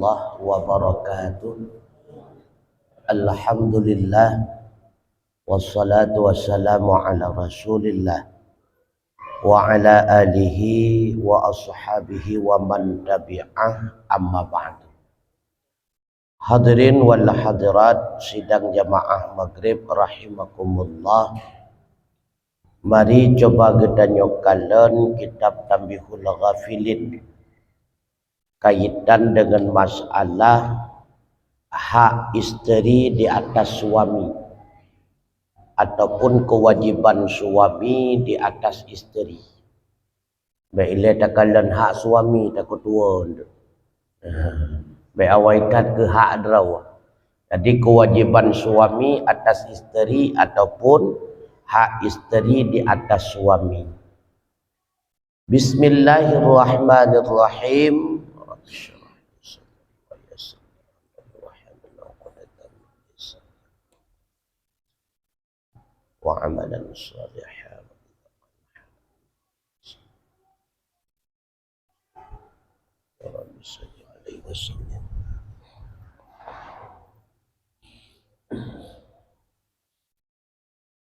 warahmatullahi wabarakatuh. Alhamdulillah wassalatu wassalamu ala rasulillah wa ala alihi wa ashabihi wa man tabi'ah, amma ba'd. Hadirin wal hadirat sidang jamaah maghrib rahimakumullah. Mari coba kita nyokalan kitab Tanbihul Ghafilin kaitan dengan masalah hak istri di atas suami ataupun kewajiban suami di atas istri. Bila takalan hak suami takut tuan. Beawaikan ke hak draw. Jadi kewajiban suami atas istri ataupun hak istri di atas suami. Bismillahirrahmanirrahim. Wa amalan salihan.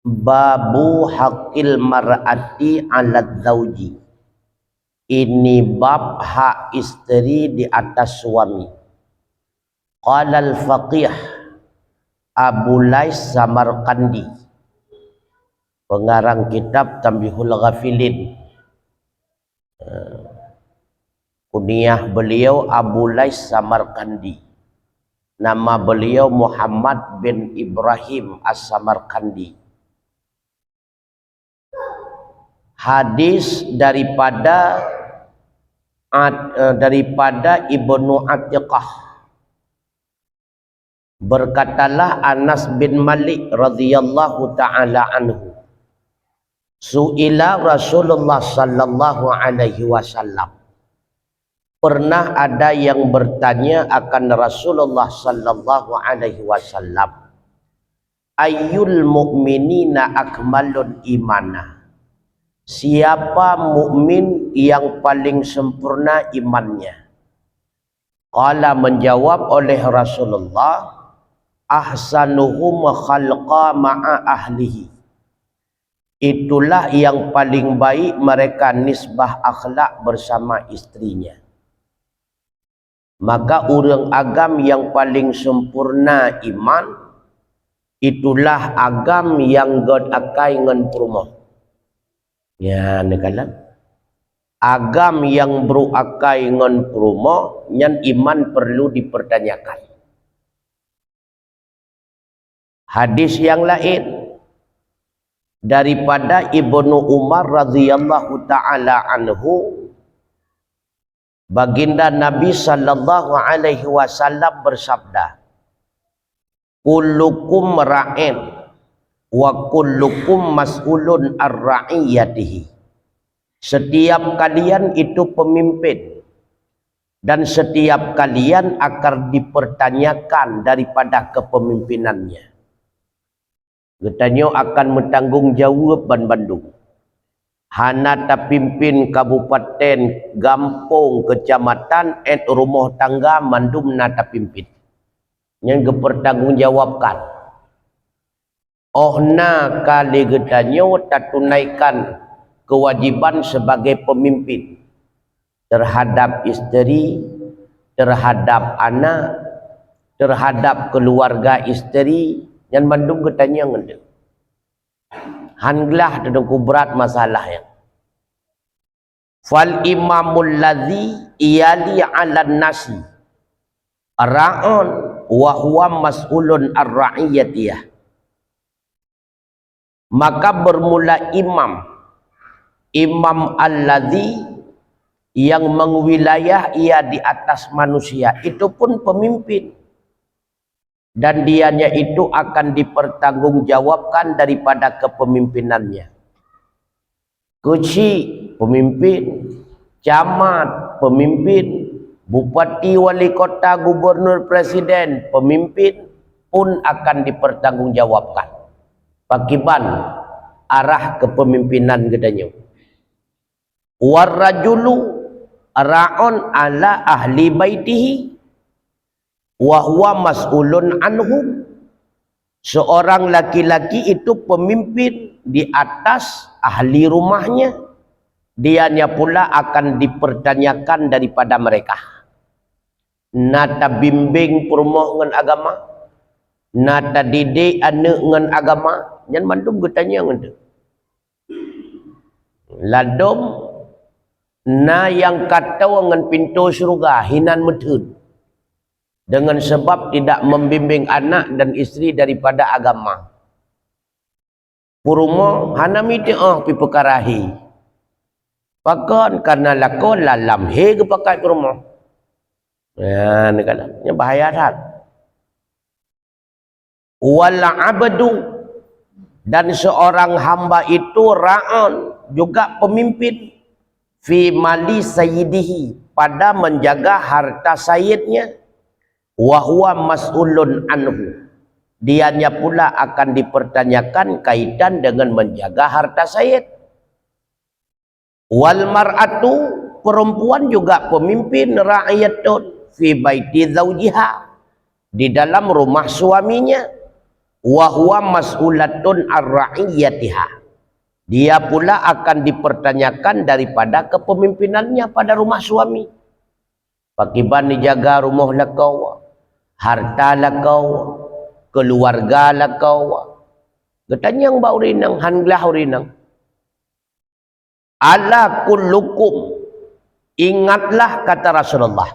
Babu hakil mar'ati 'ala zauji. Ini bab hak istri di atas suami. Qala al-faqih Abu Lais Samarkandi, pengarang kitab Tanbihul Ghafilin. Kunyah beliau Abu Lais Samarkandi. Nama beliau Muhammad bin Ibrahim As-Samarkandi. Hadis daripada Ibnu Atiqah. Berkatalah Anas bin Malik radhiyallahu ta'ala anhu, su'ila Rasulullah sallallahu alaihi wasallam. Pernah ada yang bertanya akan Rasulullah sallallahu alaihi wasallam, ayyul mu'minina akmalun imana. Siapa mukmin yang paling sempurna imannya? Qala, menjawab oleh Rasulullah, ahsanuhum khalqa ma'a ahlihi. Itulah yang paling baik mereka nisbah akhlak bersama istrinya. Maka orang agam yang paling sempurna iman, itulah agam yang god akai ngan perumoh. Ya, nekalan agam yang beruakai ngan perumoh, nyan iman perlu dipertanyakan. Hadis yang lain daripada Ibnu Umar radhiyallahu ta'ala anhu, baginda Nabi sallallahu alaihi wasallam bersabda, kullukum ra'in wa kullukum mas'ulun ar-ra'iyatihi. Setiap kalian itu pemimpin dan setiap kalian akan dipertanyakan daripada kepemimpinannya. Getanyo akan bertanggungjawab ban Bandung. Hana ta pimpin kabupaten, gampung, kecamatan, rumah tangga mandum na ta pimpin. Yang dipertanggungjawabkan. Ohna kali getanyo ta tunaikan kewajiban sebagai pemimpin terhadap istri, terhadap anak, terhadap keluarga istri. Yang bandung ketanya ngende. Hanglah dedengku berat masalahnya. Fal imamul ladzi iyali 'alan nasi ra'un wa huwa mas'ulun ar-ra'iyatiyah. Maka bermula imam alladzi yang mengwilayah ia di atas manusia, itu pun pemimpin. Dan dianya itu akan dipertanggungjawabkan daripada kepemimpinannya. Kecil pemimpin, camat pemimpin, bupati, wali kota, gubernur, presiden pemimpin pun akan dipertanggungjawabkan. Pakiban arah kepemimpinan gedanya. Warrajulu ra'un ala ahli baitihi. wa huwa mas'ulun anhu. Seorang laki-laki itu pemimpin di atas ahli rumahnya, dianya pula akan dipertanyakan daripada mereka. Nata bimbing permoh ngan agama, nata didik anak ngan agama, jangan mandum bertanya ngan tu. Ladom na yang kata ngan pintu syurga hinan metun, dengan sebab tidak membimbing anak dan isteri daripada agama. Purumo hanami ti'ah pi perkarahi. Pakon karena lakon lalam he ke pakai purumo. Ya, ni kata, ini bahaya tak? Wal abdu, dan seorang hamba itu ra'an, juga pemimpin, fi mali sayyidihi, pada menjaga harta sayyidnya, wa huwa mas'ulun anhu, dianya pula akan dipertanyakan kaitan dengan menjaga harta sayyid. Wal mar'atu, perempuan juga pemimpin, ra'iyatun fi baiti zawjiha, di dalam rumah suaminya, wa huwa mas'ulatun ar-ra'iyatiha, dia pula akan dipertanyakan daripada kepemimpinannya pada rumah suami. Pakiban dijaga rumah lakau, harta lakau, keluarga lakau. Getanyang bau rinang, hanglah rinang. Ala kullukum, ingatlah kata Rasulullah,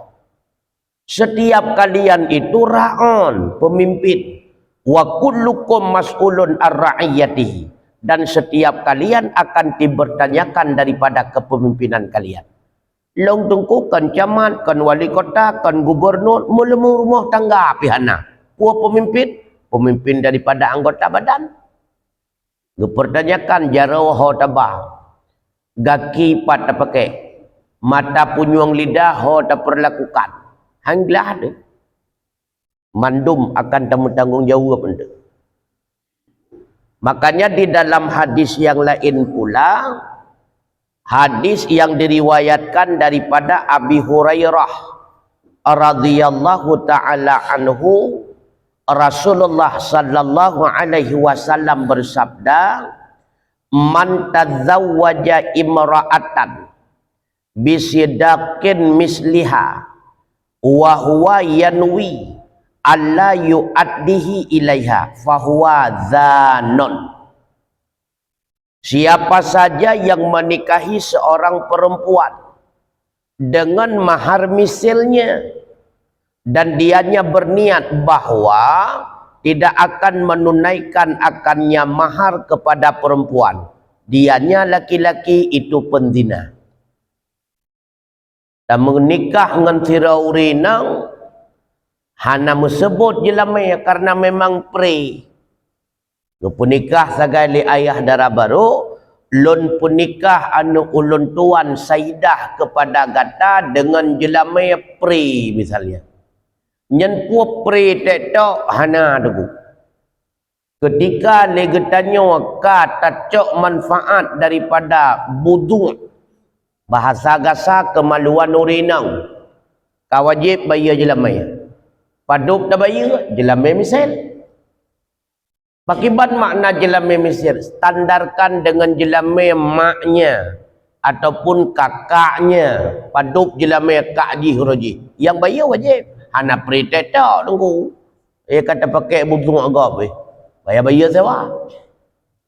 setiap kalian itu ra'an, pemimpin, wa kullukum mas'ulun ar-ra'iyatihi, dan setiap kalian akan dibertanyakan daripada kepemimpinan kalian. Long tungku kan camat, kan wali kota, kan gubernur, mula-mula rumah tangga pihana. Puan pemimpin, pemimpin daripada anggota badan. Dipertanyakan jarau ho tabah, gaki pada pakai, mata punyuang lidah ho tak perlakukan. Hanglah ada. Mandum akan tanggung jawab anda. Makanya di dalam hadis yang lain pula, hadis yang diriwayatkan daripada Abi Hurairah radhiyallahu taala anhu, Rasulullah sallallahu alaihi wasallam bersabda, man tazawwaja imra'atan bisidaqin misliha wa huwa yanwi alla yu'addihi ilaiha fahuwa zanun. Siapa saja yang menikahi seorang perempuan dengan mahar misilnya dan dianya berniat bahwa tidak akan menunaikan akannya mahar kepada perempuan, dianya laki-laki itu penzina. Dan menikah dengan tirau rinang hana mesebut jelamanya karena memang pre. Penikah sagali ayah darah baru, lon penikah anu ulun tuan Saidah kepada gata dengan jelamanya pre misalnya. Nyen puap pre tetok hana dugu. Ketika legetanyo kata cok manfaat daripada budu, bahasa gasa kemaluan urinang, kawajib bayar jelamaya. Padup dah bayar jelamaya misal. Pakiban makna jelamaya misal, standarkan dengan jelamaya maknya ataupun kakaknya. Padup jelamaya kak ji huraji. Yang bayar wajib. Hana preteta tunggu. Kata pakai budu agak bayar sewa.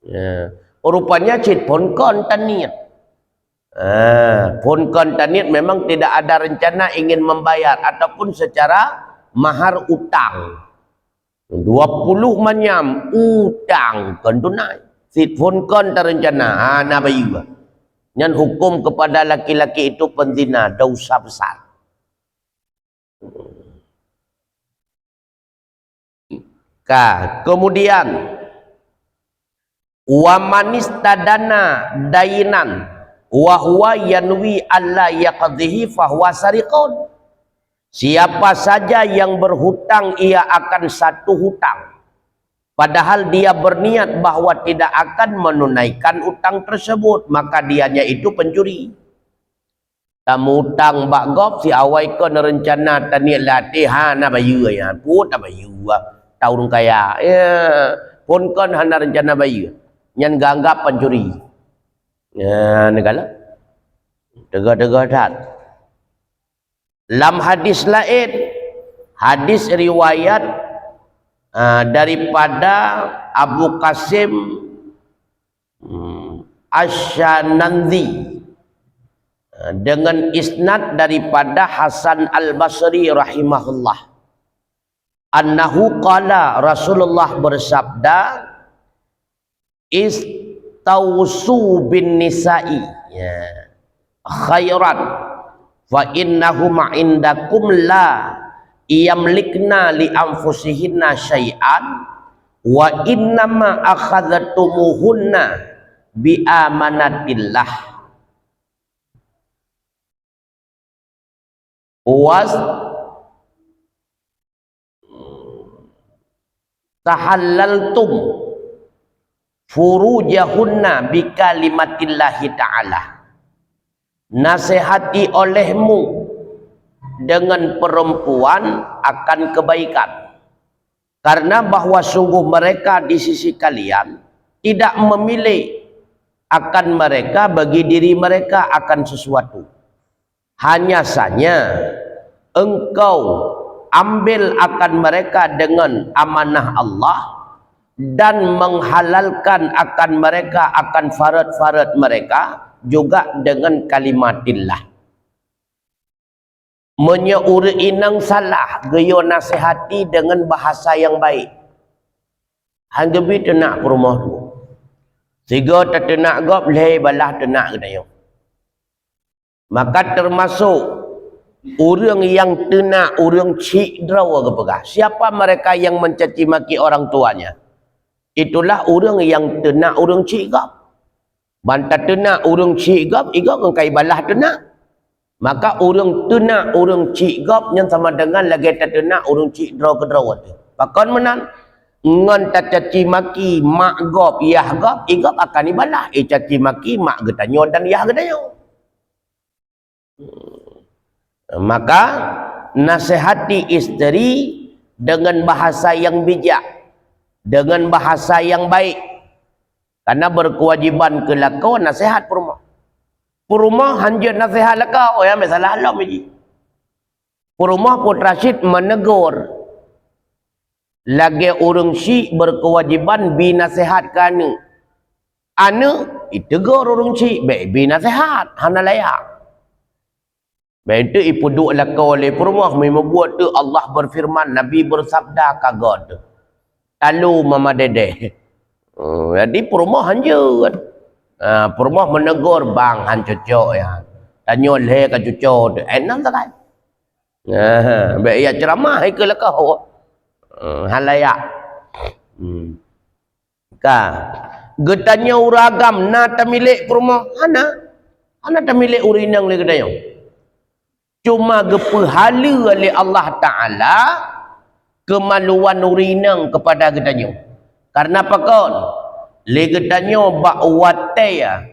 Ya. Rupanya cit pun kon taniat. Pun kon taniat memang tidak ada rencana ingin membayar ataupun secara mahar utang. 20 manyam utang kon tunai. Sit pun kon terencana ana bayar. Nyan hukum kepada laki-laki itu penzina, dosa besar. Kemudian wa manistadana dainan wa huwa yanwi alla yaqdhihi fa huwa sariqun. Siapa saja yang berhutang ia akan satu hutang padahal dia berniat bahwa tidak akan menunaikan utang tersebut, maka dianya itu pencuri. Tamutang bak gop si awai ko rencana tani latihan na bayu ya. Put na bayu tahun kaya. Ya, pun kon hana rencana bayu. Nyan ganggap pencuri. Ya, negala. Tega-tega tat. Lam hadis lain, hadis riwayat daripada Abu Qasim Asy-Syanandhi dengan isnad daripada Hasan Al-Basri rahimahullah, annahu qala, Rasulullah bersabda, istausu bin nisa'i ya khairan fa innahum indakum la yamlikna li anfusihinna syai'an wa innama akhadhatumuhunna bi amanatillah was tahallaltum furujahunna bi kalimatillahi ta'ala. Nasihati olehmu dengan perempuan akan kebaikan, karena bahwa sungguh mereka di sisi kalian tidak memilih akan mereka bagi diri mereka akan sesuatu. Hanya saja engkau ambil akan mereka dengan amanah Allah dan menghalalkan akan mereka akan farad-farad mereka juga dengan kalimatillah. Menyeuri inang salah geyo nasihati dengan bahasa yang baik. Hanggebi tenak rumah tu. Siga tenak gop leh balah tenak kedayo. Maka termasuk orang yang tenak, orang cik draw ke pegah. Siapa mereka yang mencaci maki orang tuanya? Itulah orang yang tenak, orang cik gop. Bantah tenak, orang cik gop, igop ngkai balah tenak. Maka orang tenak, orang cik gop yang sama dengan lagi tenak, orang cik draw ke draw tu. Pakon menan ngan caci maki mak gop, yah gop, igop akan ibalah. Caci maki mak getanyo dan yah getanyo. Maka nasihati isteri dengan bahasa yang bijak, dengan bahasa yang baik, karena berkewajiban ke lakau nasihat perumah. Perumah hanjur nasihat lakau ya, masalah alam ini. Perumah Put Rashid menegur lagi orang syik berkewajiban binasihatkan anu ditegur orang syik baik binasihat hana layak. Baik itu ipu duk lakau oleh perumah membuat tu Allah berfirman, Nabi bersabda kagad lalu mama dede. Jadi perumah hanjur perumah menegur bang han cucuk ya tanya leh ka cucuk enak tak kan baik ya ceramah ke lakau halayak ka getanya uragam na tamilik perumah ana tamilik urinang le gedayong cuma gepahala oleh Allah Ta'ala kemaluan urinang kepada gedanyo. Karena apa kon? Le gedanyo bak wataya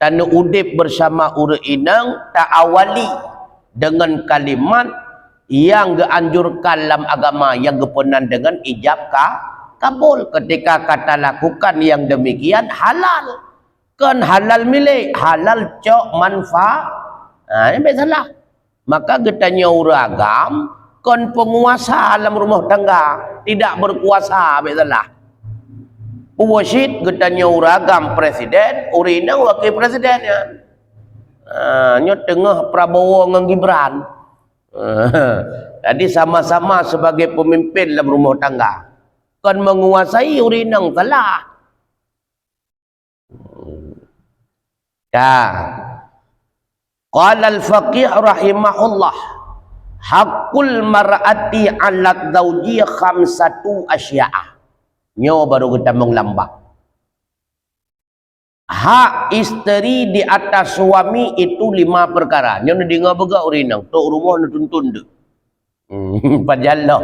tanu udip bersama urinang tak awali dengan kalimat yang geanjurkan dalam agama yang gepenan dengan ijab kabul. Ketika kata lakukan yang demikian halal. Kan halal milik, halal cok manfaat. Ini besalah. Maka getanya uragam kon penguasa dalam rumah tangga tidak berkuasa bezalah. Wasit getanya uragam presiden, urinang wakil presidennya. Nyo tengah Prabowo dengan Gibran. Jadi sama-sama sebagai pemimpin dalam rumah tangga. Kon menguasai urinang salah. Qala al-faqih rahimahullah haqqul mar'ati 'ala zawji khamsatu asya'a. Nyo baru kita menglambak. Hak isteri di atas suami itu 5 perkara. Nyo dengar bega urinang, tok rumah nak tuntun de. Pajalam.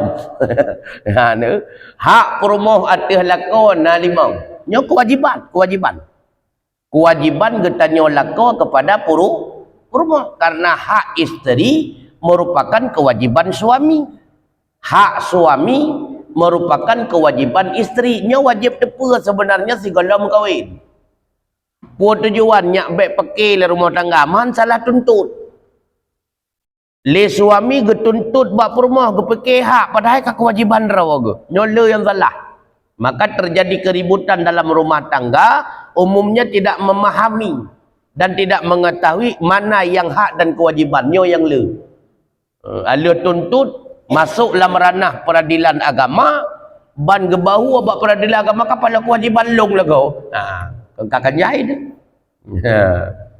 Hak rumah atas lakon na 5. Nyo kewajiban. Kewajiban kita nyo lakon kepada rumah. Karena hak isteri merupakan kewajiban suami. Hak suami merupakan kewajiban isteri. Nya wajib tepa sebenarnya si galam kahwin. Pun tujuannya baik pakai le rumah tangga, man salah tuntut. Le suami getuntut bak rumah ge pakai hak padahal ka kewajiban rawa ge. Nyola yang salah. Maka terjadi keributan dalam rumah tangga, umumnya tidak memahami dan tidak mengetahui mana yang hak dan kewajibannya yang le. Ala tuntut masuk dalam ranah peradilan agama, ban gebahu abak peradilan agama kapal kewajiban long lagu. Kengkakan jahit.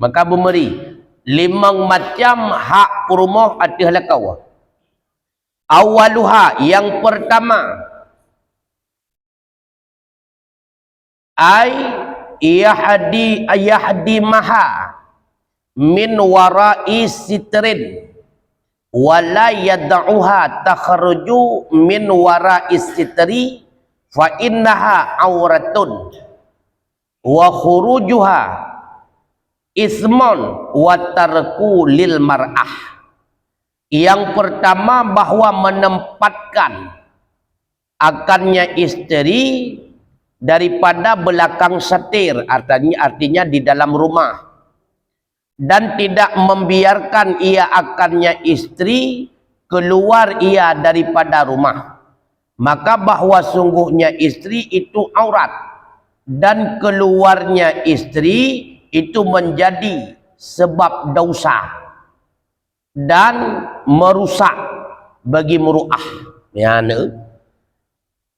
Maka bumeri 5 macam hak rumah atas lakau. Awaluha, yang pertama, yahdi maha min warai sitrin wala yad'uha takhruju min warai sitri fa innaha auratun wa khurujuha ismun wa tarku lil mar'ah. Yang pertama, bahwa menempatkan akannya istri daripada belakang setir, artinya di dalam rumah, dan tidak membiarkan ia akannya istri keluar ia daripada rumah, maka bahwa sungguhnya istri itu aurat, dan keluarnya istri itu menjadi sebab dosa dan merusak bagi muruah. Ya,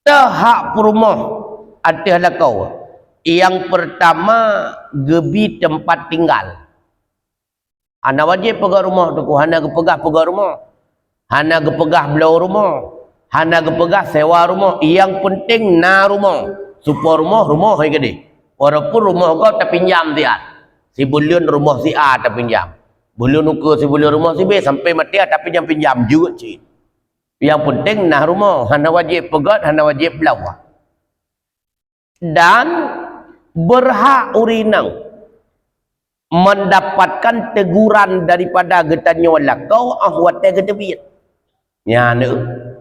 hak rumah atas lakau. Yang pertama, gebi tempat tinggal. Hana wajib pegang rumah tu, hana gepegah pegang rumah, hana gepegah belau rumah, hana gepegah sewa rumah. Yang penting na rumah, supaya rumah hai gede. Walaupun rumah kau tak pinjam dia, si bulion rumah si A tak pinjam, bulion ukur si bulion rumah si B, sampai mati tak pinjam juga cik. Yang penting na rumah, hana wajib pegang, hana wajib belau. Dan berhak urinang mendapatkan teguran daripada getannya lakau ahwatnya gedebit. Ya,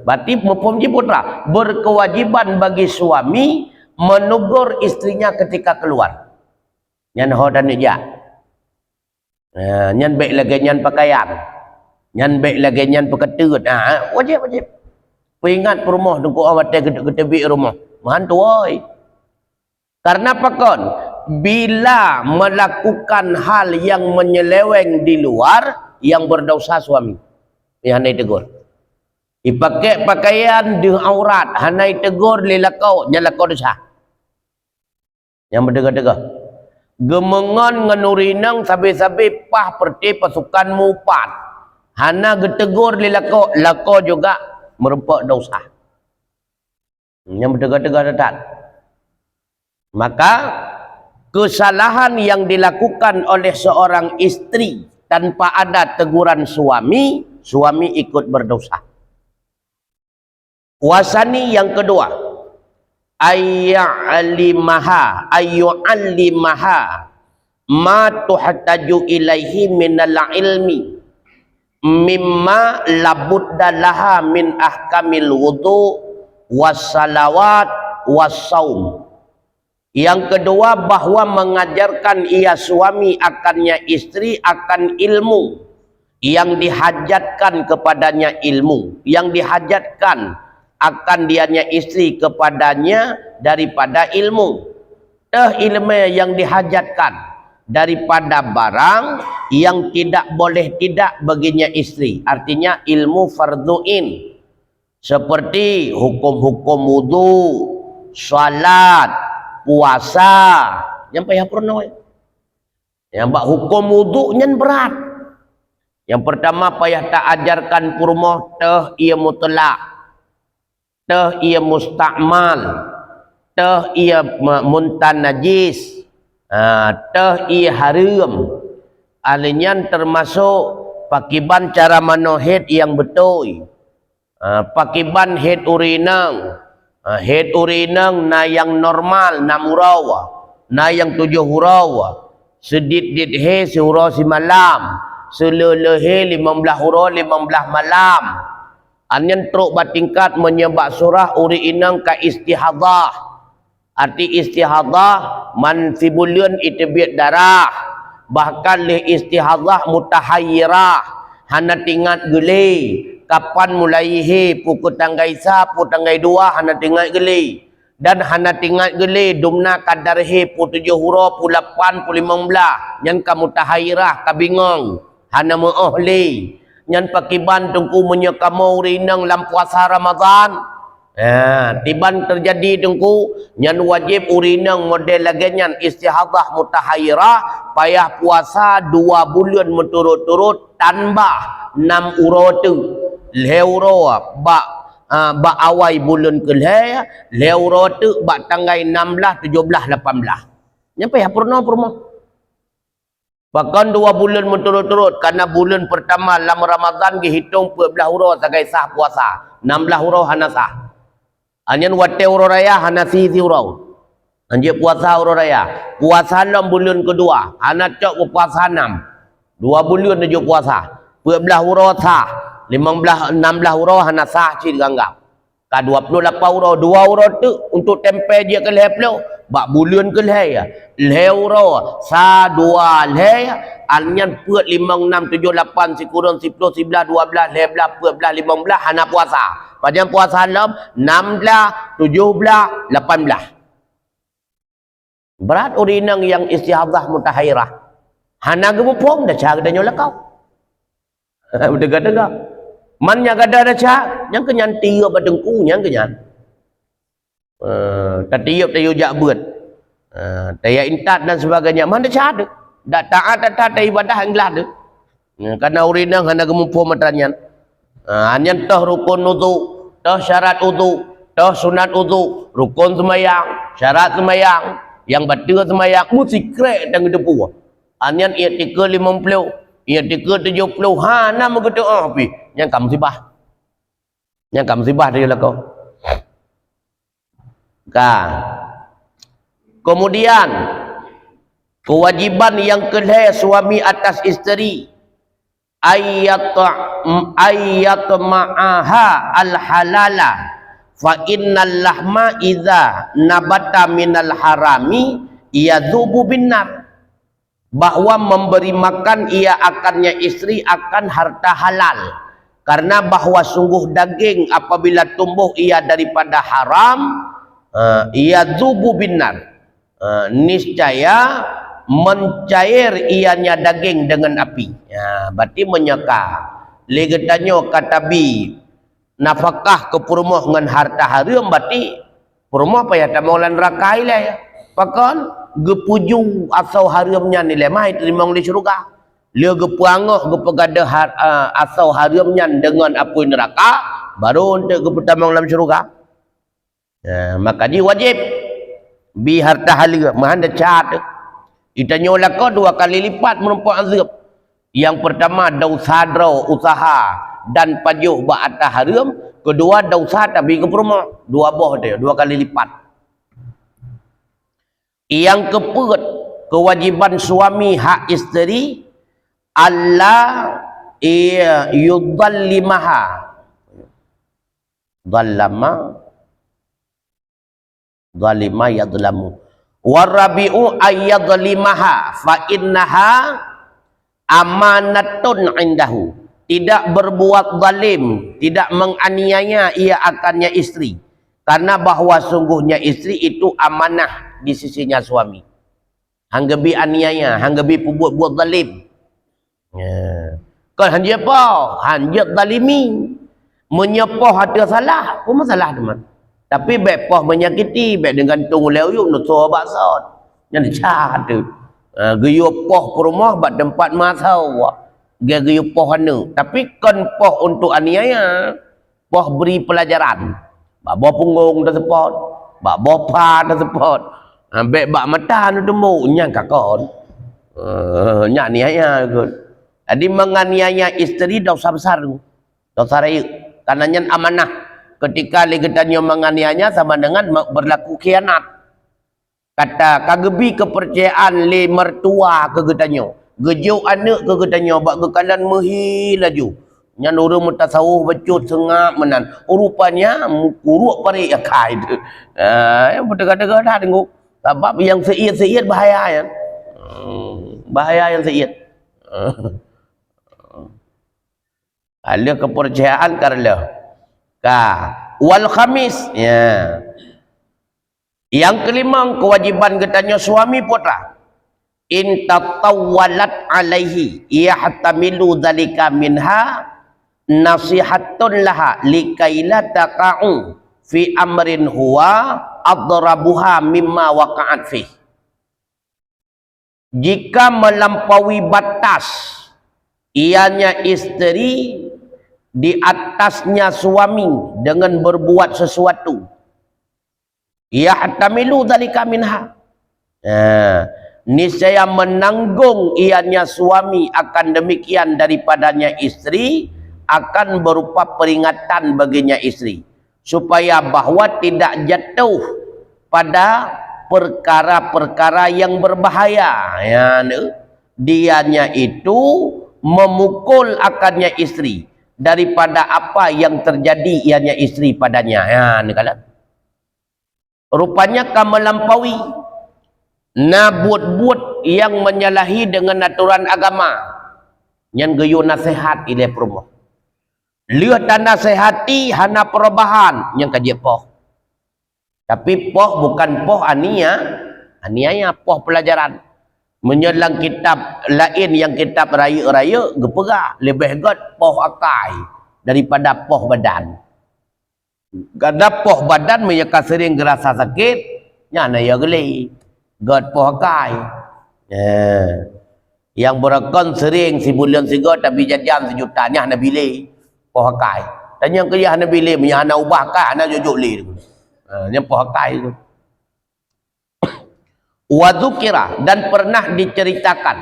berarti mempunyai putra berkewajiban bagi suami menegur istrinya ketika keluar. Nyan ho dan ja. Nyan baik lagi nyan pakaian. Nyan baik lagi nyan peketut. Wajib. Peringat rumah tunggu awatnya gedebit rumah. Mantu oi. Karena apa kon? Bila melakukan hal yang menyeleweng di luar, yang berdosa suami. Ya, hanai tegur. Dipakai pakaian di aurat, hanai tegur lelakau, nyalakau dosa. Yang berdega-dega. Gemengan ngenurinang sabi-sabi pah perti pasukan mupat. Hana getegur lelakau, lakau juga merempak dosa. Yang berdega-dega datang. Maka kesalahan yang dilakukan oleh seorang istri tanpa ada teguran suami, suami ikut berdosa. Wasani yang kedua, ayya'limaha ma tuhtaju ilaihi minal ilmi mimma labudda laha min ahkamil wudu wassalawat wassaum. Yang kedua, bahwa mengajarkan ia suami akannya istri akan ilmu yang dihajatkan kepadanya, ilmu yang dihajatkan akan dianya istri kepadanya daripada ilmu. Ilmu yang dihajatkan daripada barang yang tidak boleh tidak baginya istri. Artinya ilmu fardhu'in seperti hukum-hukum wudu, salat, puasa, yang payah pernah. Yang bak hukum wudu nyen berat. Yang pertama payah tak ajarkan purmoh teh ia mutlak, teh ia mustakmal, teh ia muntan najis, teh ia haram. Alinyan termasuk pakiban cara manohed yang betul, pakiban head urinang. Head urinang na yang normal 6 hurawa, na yang 7 hurawa, sedit dit he si hurawa si malam, selelehe 15 huruf 15 malam. Anyan teruk batingkat menyebab surah uri inang ka istihadah. Arti istihadah man sibulion itibit darah. Bahkan le istihadah mutahayyirah. Hana tingat gele. Kapan mulai pukul tanggai 1, pukul tanggai 2 hana tingat gele. Dan hana tingat gele dumna kadar pukul 7 huruf, pukul 8, pukul 15. Yang kamu tahayyirah kabingong. Hana mu'ohle. Yang pakiban tungku menyekamu rinang lam puasa Ramadan. Tiban terjadi tungku yang wajib urinang model lagi yang istihadah mutahayyirah payah puasa 2 bulan berturut-turut tanpa 6 urut leuro ba awai bulan keleh leuro tu ba tanggai 16 17 18 nyampe ya purna bahkan 2 bulan berturut-turut karena bulan pertama dalam Ramadan dihitung 12 urut sebagai sah puasa 16 urut hana sah anyan wate urut raya hana sisi urut anjir puasa urut raya puasa dalam bulan kedua hana cok puasa 6 2 bulan tujuh puasa 12 urut sah 16 huruf hana sah cik dianggap. Ka 28 huruf 2 huruf tu untuk tempel dia ke leh pelu. Bak bulan ke leh ya. Leh huruf sa 2 leh alnyan puat 5 6 7 8 sikurun 10 11 12 11 14 15 hana puasa. Padahal puasa dalam 16 17 18. Berat urinang yang istihadah mutahayyirah. Hana gemupong dah cara dah nyolakau. Dega-dega. Man yang ada cak, yang kenyan tiup badengku, yang kenyan. Tiup jak buat. Taya intat dan sebagainya. Mana cak ada? Tak taat ibadah yang gelah ada. Karena urinang hanya gemumpuh matanya. Hanya toh rukun wudu, toh syarat wudu, toh sunat wudu, rukun semayang, syarat semayang, yang betul semayang, mesti krek dan gedepu. Hanya ia 50. Ia 70 nama begitu api yang kamu sibah dia lah kau. Kemudian kewajiban yang kedua suami atas isteri ayat ma'aha al halala fa innal lahma idza nabata minal harami yadhubu binnar. Bahwa memberi makan ia akannya istri akan harta halal karena bahwa sungguh daging apabila tumbuh ia daripada haram ia dzubu binar niscaya mencair ianya daging dengan api berarti menyeka legetanyo katabi nafkah ke perumah dengan harta haram berarti perumah apa ya tamolan rakai lah ya pakan gepuju asau haramnya nilai mai terima oleh syurga dia gepuangah gepegada asau haramnya dengan api neraka baru untuk geputamang dalam syurga maka dia wajib bi harta halal mahanda cat itanya lako 2 kali lipat menumpuk azab yang pertama dosa usaha dan pajuh ba atas haram kedua dosa tapi ke perumah 2 boh dia 2 kali lipat. Yang keempat kewajiban suami hak isteri Allah yudallimaha zalima yadlamu warabi'u ayyadlimaha fa innaha amanatun indahu tidak berbuat zalim tidak menganiaya ia akannya istri karena bahwa sungguhnya istri itu amanah di sisinya suami. Hanggabi aniaya, hanggabi buat zalim. Kan hanya apa? Hanya zalimi. Menyepoh hati salah, apa masalah teman? Tapi bepoh menyakiti, be dengan tunggu lewuk nuso baksud. Yang dicah tu. Geyo poh perumah bak tempat masau. Geyo poh anu. Tapi kan poh untuk aniaya, poh beri pelajaran. Bak punggung tersebut, bak bopa tersebut. Ambek bak mata nu temu nyang kakon. Nyak niaya kot. Jadi menganiaya isteri dosa besar. Dosa raya. Karena nyan amanah. Ketika legetannya menganiaya sama dengan berlaku khianat. Kata kagebi kepercayaan le mertua kegetannya. Gejuk anak ke katanya bak kekalan mehi laju. Nya nurung mutasawuf becut sengap menan. Rupanya uruk pari akai tu. Yang berdekat-dekat dah tengok. Sebab yang seit-seit bahaya kan. Bahaya yang seit. Ada kepercayaan karena wal khamis ya. Yang kelima kewajiban katanya suami putra. In tatawwalat alaihi yahtamilu dzalika minha nasihatun laha likaila taqa'u fi amrin huwa adrabuha mimma waqa'at fi. Jika melampaui batas ianya isteri di atasnya suami dengan berbuat sesuatu, yahtamilu dzalika minha, niscaya menanggung ianya suami akan demikian daripadanya istri, akan berupa peringatan baginya istri supaya bahwa tidak jatuh pada perkara-perkara yang berbahaya ya, dianya itu memukul akannya istri daripada apa yang terjadi ianya istri padanya ya, rupanya kamu melampaui buat yang menyalahi dengan aturan agama yang geyu nasihat ile promo lihat dan nasihati hana perubahan yang kaji poh, tapi poh bukan poh aniaya poh pelajaran menyelang kitab lain yang kitab raya-raya gepegah lebih god poh akai daripada poh badan. Kada poh badan menyeka sering gerasa sakit nyana ya geli god poh akai yang berakon sering si bulan si god tapi jadian sejuta nya hana bile poh akai dan yang kerja hana bile punya hana ubah kai hana jojo li yang poh akai tu. Wadzukira dan pernah diceritakan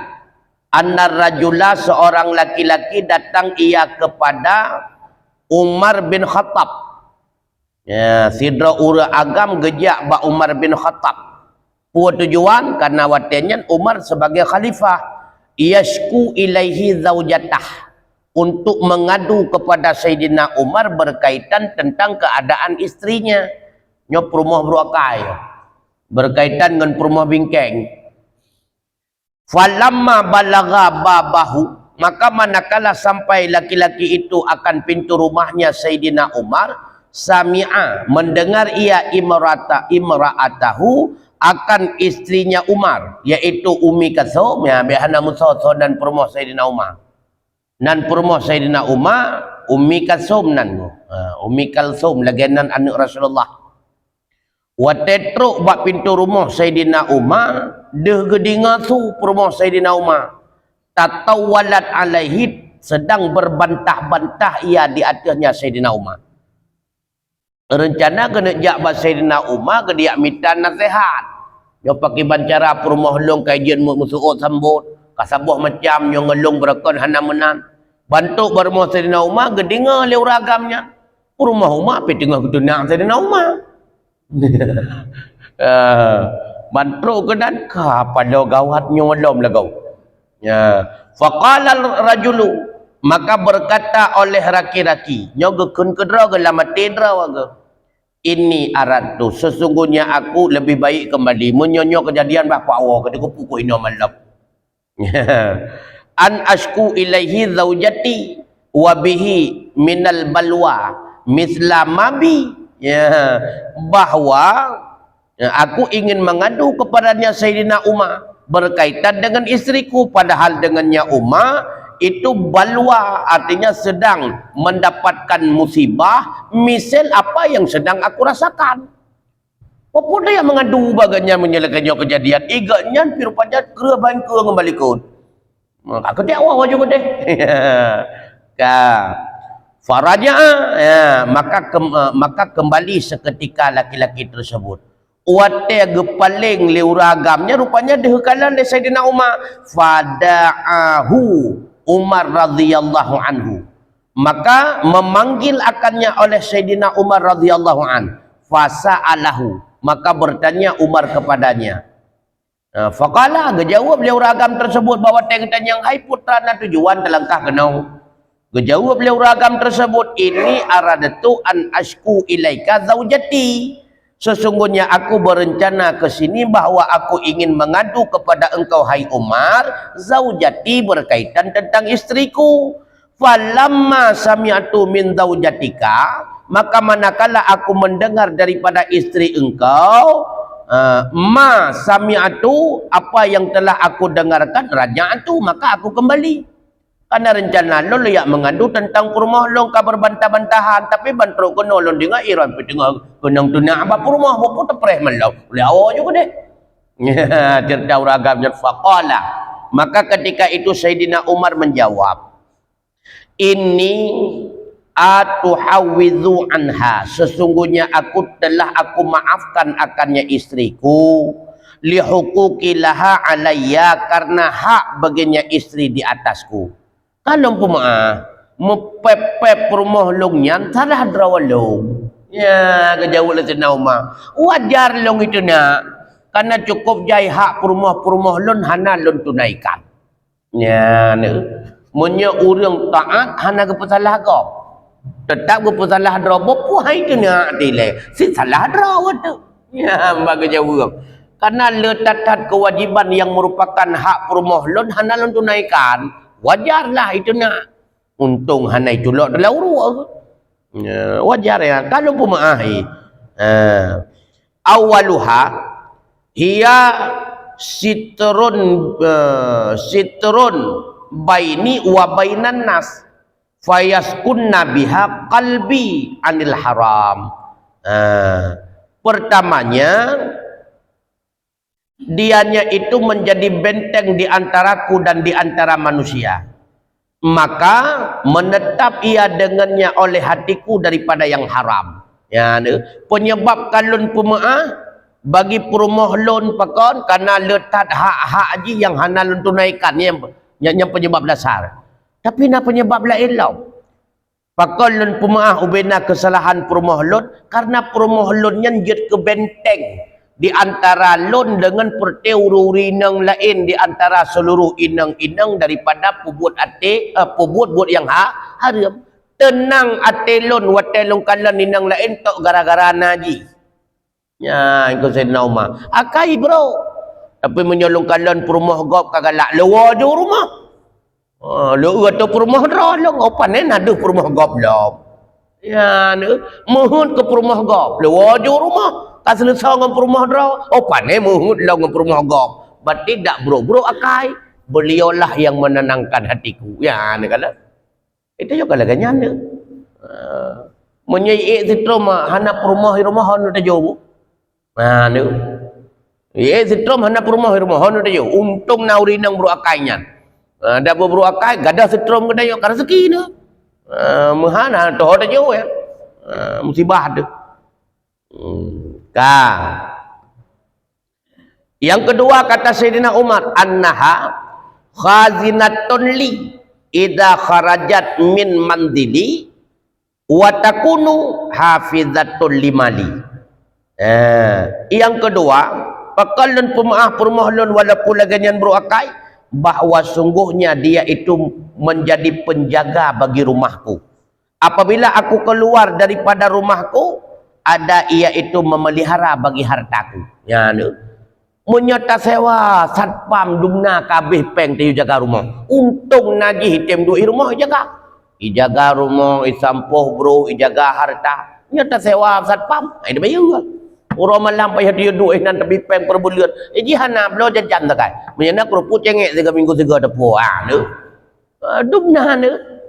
anna rajula seorang laki-laki datang ia kepada Umar bin Khattab ya sidra ura agam gejak ba Umar bin Khattab puas tujuan karena watenya Umar sebagai khalifah yashku ilaihi zaujatah untuk mengadu kepada Sayyidina Umar berkaitan tentang keadaan istrinya nyop rumah beruakai berkaitan dengan perumah bingkeng. Falamma balagha babahu, maka manakala sampai laki-laki itu akan pintu rumahnya Sayyidina Umar, sami'a mendengar ia imra'atahu akan istrinya Umar, yaitu Ummi Kalsum ya bihana musaso dan perumah Sayyidina Umar. Nan perumah Sayyidina Umar Ummi Kalsum nan Ummi Kalsum legenan anak Rasulullah. Watetruk bak pintu rumah Sayyidina Umar deh gedinga tu rumah Sayyidina Umar tatawalat alaihi sedang berbantah-bantah ia di atasnya Sayyidina Umar. Rencana kena jak bak Sayyidina Umar ke dia minta nasihat dia pakai bancara rumah long kajian musuh sambut kasabuh macam yang ngelong berakon hana menan bantu berumah Sayyidina Umar gedinga le uragamnya rumah Umar pe tengah ketunang Sayyidina Umar. Mantruk ke dan pada gawat nyolom lagau ya faqala rajulu maka berkata oleh laki-laki nyogekun kedra ke lama tedra waga ini aradu sesungguhnya aku lebih baik kembali menyonyo kejadian bapa awak ketika pukul ino malam an ashku ilaihi zaujati wa bihi minal balwa misla mabi ya bahwa aku ingin mengadu kepadanya Sayyidina Umar berkaitan dengan istriku padahal dengannya Umar itu balwa artinya sedang mendapatkan musibah misal apa yang sedang aku rasakan. Apa dia yang mengadu baganya menyelesaikan kejadian iganya pirupanya kera bangku kembali kun aku dia awak juga deh faraja ya, maka kembali seketika laki-laki tersebut wate gepaling liuragamnya rupanya dihekalan oleh Sayyidina Umar fada'ahu Umar radhiyallahu anhu maka memanggil akannya oleh Sayyidina Umar radhiyallahu an fasa'alahu maka bertanya Umar kepadanya Faqala gejawab beliau ragam tersebut bahawa tengtan yang hai putra na tujuan telangkah kenau. Gejawab beliau ragam tersebut, ini aradatu an ashku ilaika zaujati. Sesungguhnya aku berencana ke sini bahawa aku ingin mengadu kepada engkau hai Umar zaujati berkaitan tentang istriku. Falamma sami'atu min zaujatika, maka manakala aku mendengar daripada istri engkau, ma sami'atu, apa yang telah aku dengarkan, raja'atu, maka aku kembali. Karena rencana lo yang mengadu tentang rumah lo ka berbantah-bantahan, tapi bantruk kono lo dengar iran pe tengah kenang tunak apa rumah bopo tepreh melau. Oleh awak juga deh. Ya, cerita ragamnya faqala. Maka ketika itu Sayyidina Umar menjawab, ini atuhawidhu anha, sesungguhnya aku maafkan akannya istriku, lihuquqi laha alayya, karena hak baginya istri di atasku. Kalau mepepep rumah long nyan salah drawalong. Ya, kejauh lah Sayyidina Umar. Wajar long itu nak, karena cukup jai hak rumah lon hana lon tunaikan. Ya, Munya orang taat hana kepesalah kau. Tetap kepesalah draw bopo hai tu nak dile. Si salah draw tu. Ya, bagi jawab. Karena letak kewajiban yang merupakan hak permohlon hana lon tunaikan. Wajarlah itu nak. Untung hana itu lok dalam urut. Ya, wajar ya. Kalau pemaahi. Awaluha hiya sitrun baini wa bainan nas fayaskunna biha qalbi anil haram. Pertamanya, dianya itu menjadi benteng di antaraku dan di antara manusia, maka menetap ia dengannya oleh hatiku daripada yang haram. Ya, penyebab kalun pemaah bagi perumohlon pakon karena letak hak-hak haji yang hanalun tunaikan yang penyebab dasar. Tapi na penyebab lain lau. Pakolun pemaah ubena kesalahan perumohlon karena perumohlonnya jut ke benteng di antara lon dengan perteururinang lain di antara seluruh inang-inang daripada pubut buat yang haram. Tenang atelon watelong kalan inang lain tok gara-gara naji. Ya, itu Sayyidina Umar. Akai bro. Tapi menyolong kalan perumah gop kagalak lewa je rumah. Lewa tu perumah drolong. Opan ada perumah gop lom. Ya, mohon ke perumah gop. Lewa je rumah. Tak selesai dengan perumah draw. Opan mohon lah dengan perumah gop. Berarti tak bro akai. Beliaulah yang menenangkan hatiku. Ya, ni kala. Itu juga lagi nyana. Menyai sitrom hana perumah hana tak jauh. Nah, ni. Sitrom hana perumah hana tak jauh. Untung nauri nang bro akainya. Ada bro akai gadah sitrom kedai yo rezeki ni. Mahana tu tak jauh ya. Musibah tu. Yang kedua kata Sayyidina Umar, annaha khazinatun li idza kharajat min mandili wa takunu hafizatul limali. Yang kedua, pakalun pemaah permohlon walaupun laganyan berakai bahawa sungguhnya dia itu menjadi penjaga bagi rumahku. Apabila aku keluar daripada rumahku, ada ia itu memelihara bagi hartaku. Ya, menyata sewa satpam dumna kabeh peng tiu jaga rumah. Untung naji hitam dua rumah jaga. Ijaga rumah, isampuh bro, ijaga harta. Nyata sewa satpam, ini bayar juga. Orang malam payah dia duit nan tapi peng per bulan. Jihana blo jajan tak kai. Menyana kerupuk cengek 3 minggu 3 depo. Dumna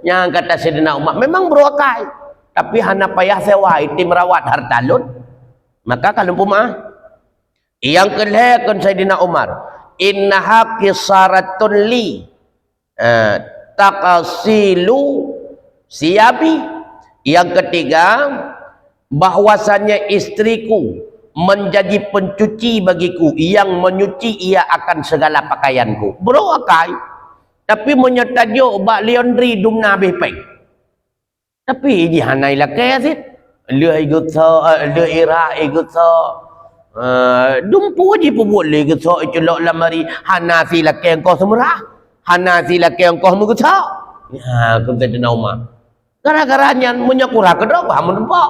yang kata Sayyidina Umar memang berokai. Tapi hana payah sewa itim rawat harta lun. Maka kalau pumah yang kedua kan Sayyidina Umar, innaha qisaratun li taqasilu siabi. Yang ketiga, bahwasannya istriku menjadi pencuci bagiku, yang menyuci ia akan segala pakaianku. Bro akai. Tapi menyatajo bak laundry dumna habis peng. Tapi dia hanai lah kayak sih. Le ikut so, le ira ikut so. Dumpu je pun boleh ke sok celok lamari hana si laki engkau semurah. Hana si laki engkau semua ke sok. Ya, kata Sayyidina Umar. Gara-garanya menyakura ke doa menempok.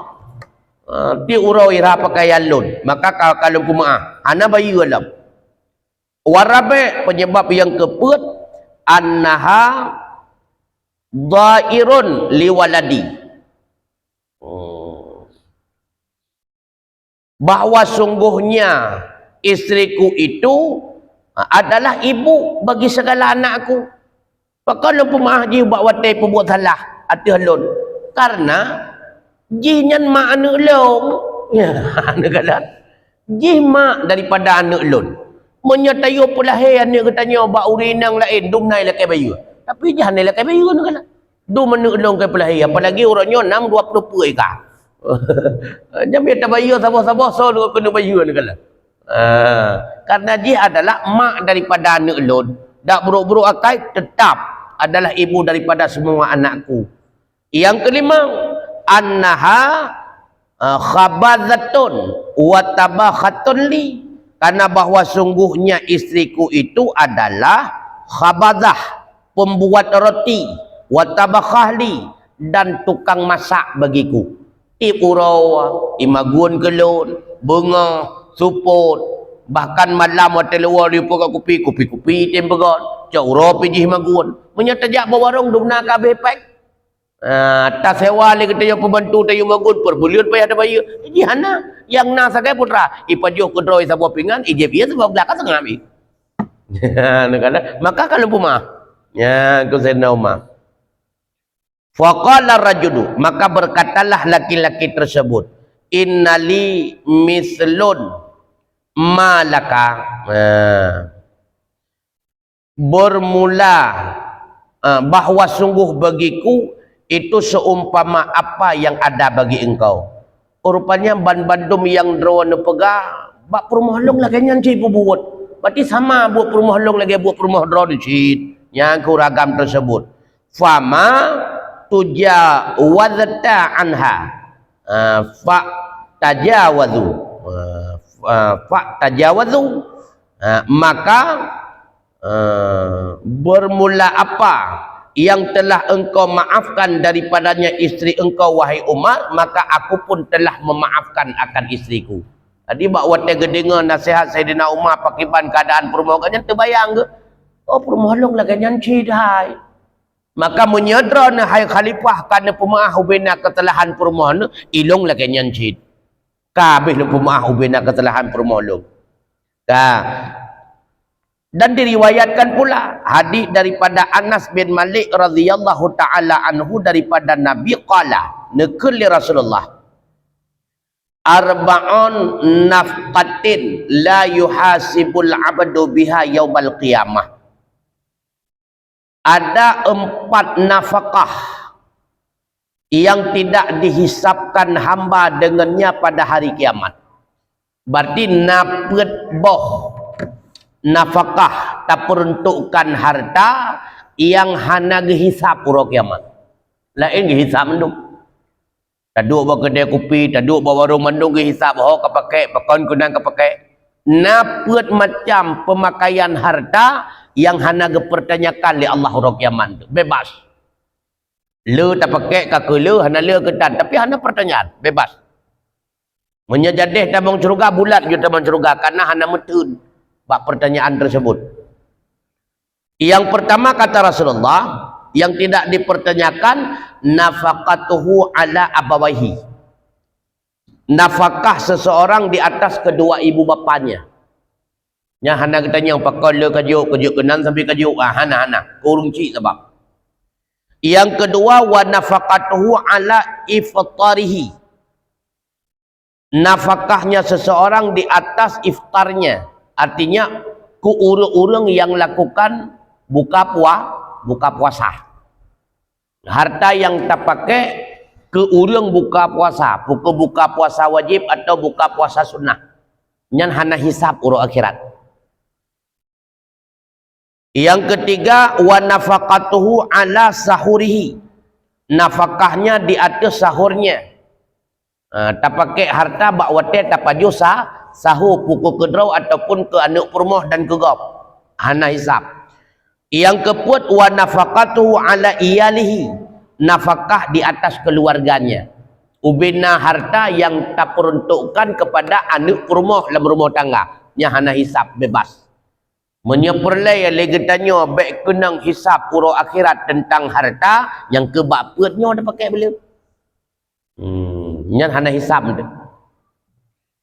Ti urau ira pakai alun. Maka kalau kumaah, hana bayu alam. Warabe penyebab yang keempat annaha dhairun liwaladi. Bahwa sungguhnya istriku itu adalah ibu bagi segala anakku. Kalau pemah ji buat watai perbuat salah hati halun. Karena jinyan mak anak long. Ya, negala. Ji mak daripada anak lon. Menyatayo pula hai anak katanya bak urinang lain dum nai lakai bayu. Tapi jangan nai lakai bayu negala. Dum anak long kai pula hai apalagi orangnya 6 20 puai ka. Jam dia bayu sabah-sabah so kena bayu negala. Karena dia adalah mak daripada anak lon. Dak buruk-buruk akai tetap adalah ibu daripada semua anakku. Yang kelima, annaha khabazatun wa tabakhatun li. Karena bahwa sungguhnya istriku itu adalah khabazah, pembuat roti, wa tabakhah li, dan tukang masak bagiku. Tip urau, imagun kelon, bunga, suput, bahkan malam waktu luar dia pakai kopi tempegot, cak urau pergi imagun. Menyatajak bawarung dumna kabeh pai. Tak sewa lagi kita yang pembantu tayu magun perbulian payah ada bayu. Ini hana yang nak sakai putra. Ipajuh kedroi sabuah pingan, ije dia sebab belakang tengah ambil. Maka kalau pumah, ya ku Sayyidina Umar. Faqala rajulu, maka berkatalah laki-laki tersebut, innali mislun malaka. Bermula bahwa sungguh bagiku itu seumpama apa yang ada bagi engkau. Rupanya ban-bandum yang drone pegah bak perumah long lagi nyanci buat. Berarti sama buat perumah long lagi buat perumah drone cit. Yang kuragam tersebut. Fama tuja wadta anha. Fa tajawazu. Fa tajawazu. Maka bermula apa yang telah engkau maafkan daripadanya istri engkau wahai Umar, maka aku pun telah memaafkan akan istriku. Tadi bawa tega dengar nasihat Sayyidina Umar pakiban keadaan permohonan terbayang ke? Oh permohonan lagi nyanci dah. Maka menyedra hai khalifah kerana pemaaf ubina kesalahan permohonan ilong lagi nyanci. Kabeh pemaaf ubina kesalahan permohonan. Dan diriwayatkan pula hadis daripada Anas bin Malik radhiyallahu taala anhu daripada Nabi qala nekul Rasulullah arba'un nafqatin la yuhasibul abdu biha yaumal qiyamah. Ada 4 nafkah yang tidak dihisapkan hamba dengannya pada hari kiamat. Berarti napet boh nafkah tak peruntukkan harta yang hana dihisap pura kiamat. Lain dihisap mendung. Taduk bawa kedai kopi, taduk bawa warung mendung dihisap. Oh kepakai, pakon kunang kepakai. Napet macam pemakaian harta yang hana dipertanyakan oleh Allah pura kiamat. Bebas. Le tak pakai kakak le, hana le kedan. Tapi hana pertanyaan. Bebas. Menyajadeh tabang syurga bulat je tabang syurga. Karena hana metun. Bak pertanyaan tersebut. Yang pertama kata Rasulullah, yang tidak dipertanyakan nafaqatuhu ala abawaihi. Nafkah seseorang di atas kedua ibu bapanya. Nya hana katanya pakal le kajuk kenan sampai kajuk hana kurung cik sebab. Yang kedua wa nafaqatuhu ala iftarihi. Nafkahnya seseorang di atas iftarnya. Artinya ku urang-urang yang lakukan buka puasa. Harta yang tak pakai ke urang buka puasa, buka puasa wajib atau buka puasa sunnah. Nyan hana hisab urang akhirat. Yang ketiga wa nafaqatuhu ala sahurihi. Nafkahnya di atas sahurnya. Tak pakai harta bak wate tak paju sahur pukul kedrau ataupun ke anak perumah dan ke gop. Hana hisab. Yang keput wa nafaqatuhu ala iyalihi, nafkah di atas keluarganya. Ubina harta yang tak peruntukkan kepada anak perumah dalam rumah tangga. Nya hana hisab bebas. Menyeperlai lagi tanya baik kenang hisab pura akhirat tentang harta yang kebapetnya dah pakai beliau. Nya hana hisab tu.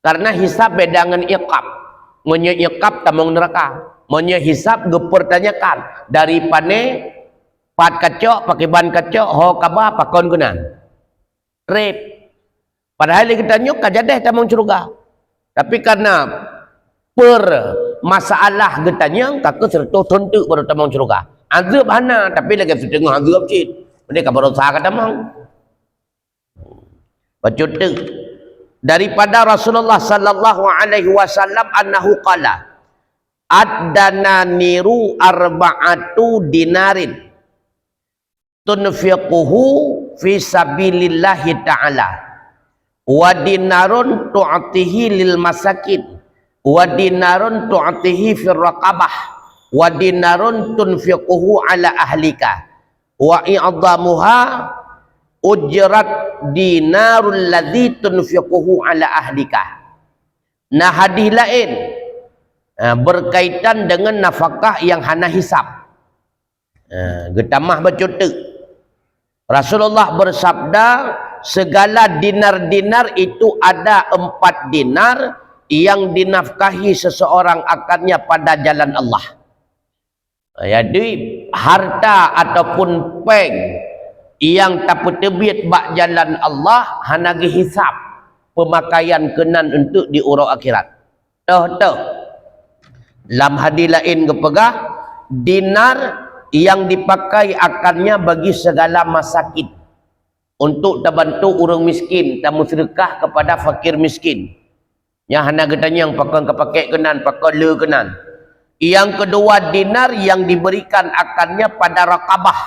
Karena hisab beda dengan iqab. Menye iqab tamang neraka. Menye hisab gepertanyakan dari pane pat kacok pakai ban kacok ho kaba pakon gunan. Rep. Padahal lagi tanya kajadah tamang surga. Tapi karena per masalah getanya kakak serta tontuk baru tamang surga. Azab hana tapi lagi setengah azab cit. Mereka baru sah kata mau. Baca daripada Rasulullah sallallahu alaihi wasallam annahu qala ad-dana niru arba'atu dinarin tunfiquhu fi sabilillahi ta'ala wa dinarun tu'tihi lil masakin wa dinarun tu'tihi fir raqabah wa dinarun tunfiquhu ala ahlika wa i'dhamuha ujrat dinarul ladzi tunfiquhu ala ahlika. Nah, hadis lain berkaitan dengan nafkah yang hana hisab. Getamah bacote. Rasulullah bersabda, segala dinar-dinar itu ada 4 dinar yang dinafkahi seseorang akannya pada jalan Allah. Jadi harta ataupun peng yang tak petebit bak jalan Allah hanagi hisab pemakaian kenan untuk di urau akhirat. Toh. Dalam hadis lain kepegah dinar yang dipakai akannya bagi segala masakin untuk terbantu orang miskin, tamu sedekah kepada fakir miskin. Yang hana getanya yang pakai kenan, pakai le kenan. Yang kedua dinar yang diberikan akannya pada raqabah,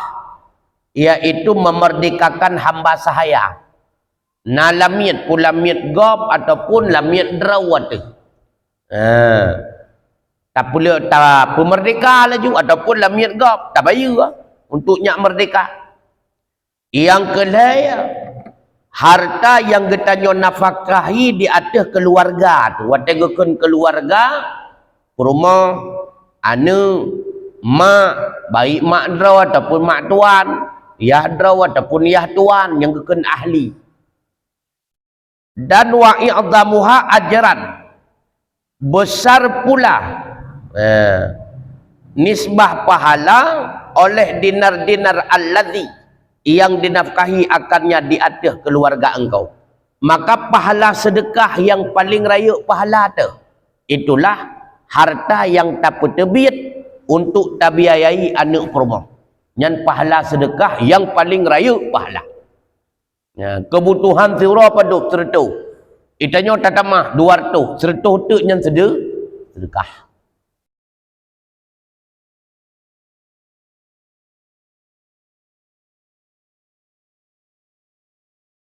yaitu memerdekakan hamba sahaya. Na lamit pun lamit gop ataupun lamit drawat. Tak boleh tak pemerdeka laju ataupun lamit gop tak bayar untuk nyak merdeka. Yang kedua harta yang getanyo nafkahi di atas keluarga tu, wategekeun keluarga, rumah, anu, mak, baik mak draw ataupun mak tuan, yah draw ataupun yah tuan yang keken ahli. Dan wa i'dhamuha ajran, besar pula nisbah pahala oleh dinar-dinar alladzi yang dinafkahi akannya di atas keluarga engkau. Maka pahala sedekah yang paling raya pahala tu, itulah harta yang tak petebit untuk tabiayai anak perumah. Yang pahala sedekah yang paling raya pahala. Kebutuhan sira pada 100. Itanya tatamah 200. 100 tu yang sedekah.